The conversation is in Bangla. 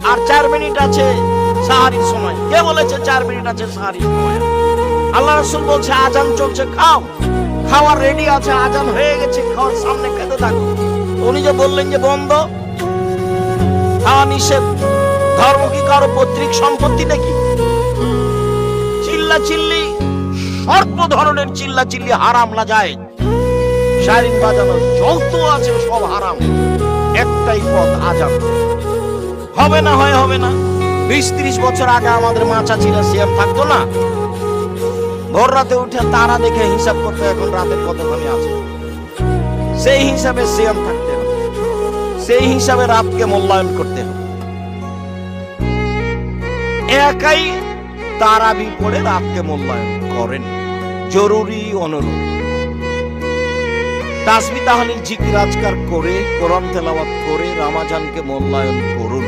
আর 4 মিনিট আছে সাহারির সময়। কে বলেছে 4 মিনিট আছে সাহারির সময়? আল্লাহ রাসূল বলছে আজান চলছে, খাও, খাওয়ার রেডি আছে, আজান হয়ে গেছে, খাওয়ার সামনে খেতে থাকো। উনি যে বললেন যে বন্ধ, খাওয়া নিষেধ, ধর্ম কি কারো পৈতৃক সম্পত্তি নাকি? চিল্লা চিল্লি, সর্ব ধরনের চিল্লা চিল্লি হারাম না যায়। শায়রিন বাজানো যত আছে সব হারাম, একটাই পথ আজান। হবে না হয় হবে না। 20-30 বছর আগে আমাদের মা চাচিরা সিয়াম থাকতো না, ভোর রাতে উঠে তারা দেখে হিসাব করতে এখন রাতের কতখানি আছে, সেই হিসাবে সিয়াম থাকতে হবে, সেই হিসাবে রাতকে মূল্যায়ন করতে হবে। একাই তারাবি পড়ে রাতকে মূল্যায়ন করেন, জরুরি অনুরোধ। তাসবিহ তাহলিল জিকির আজকার করে, কোরআন তেলাওয়াত করে রমজানকে মূল্যায়ন করুন।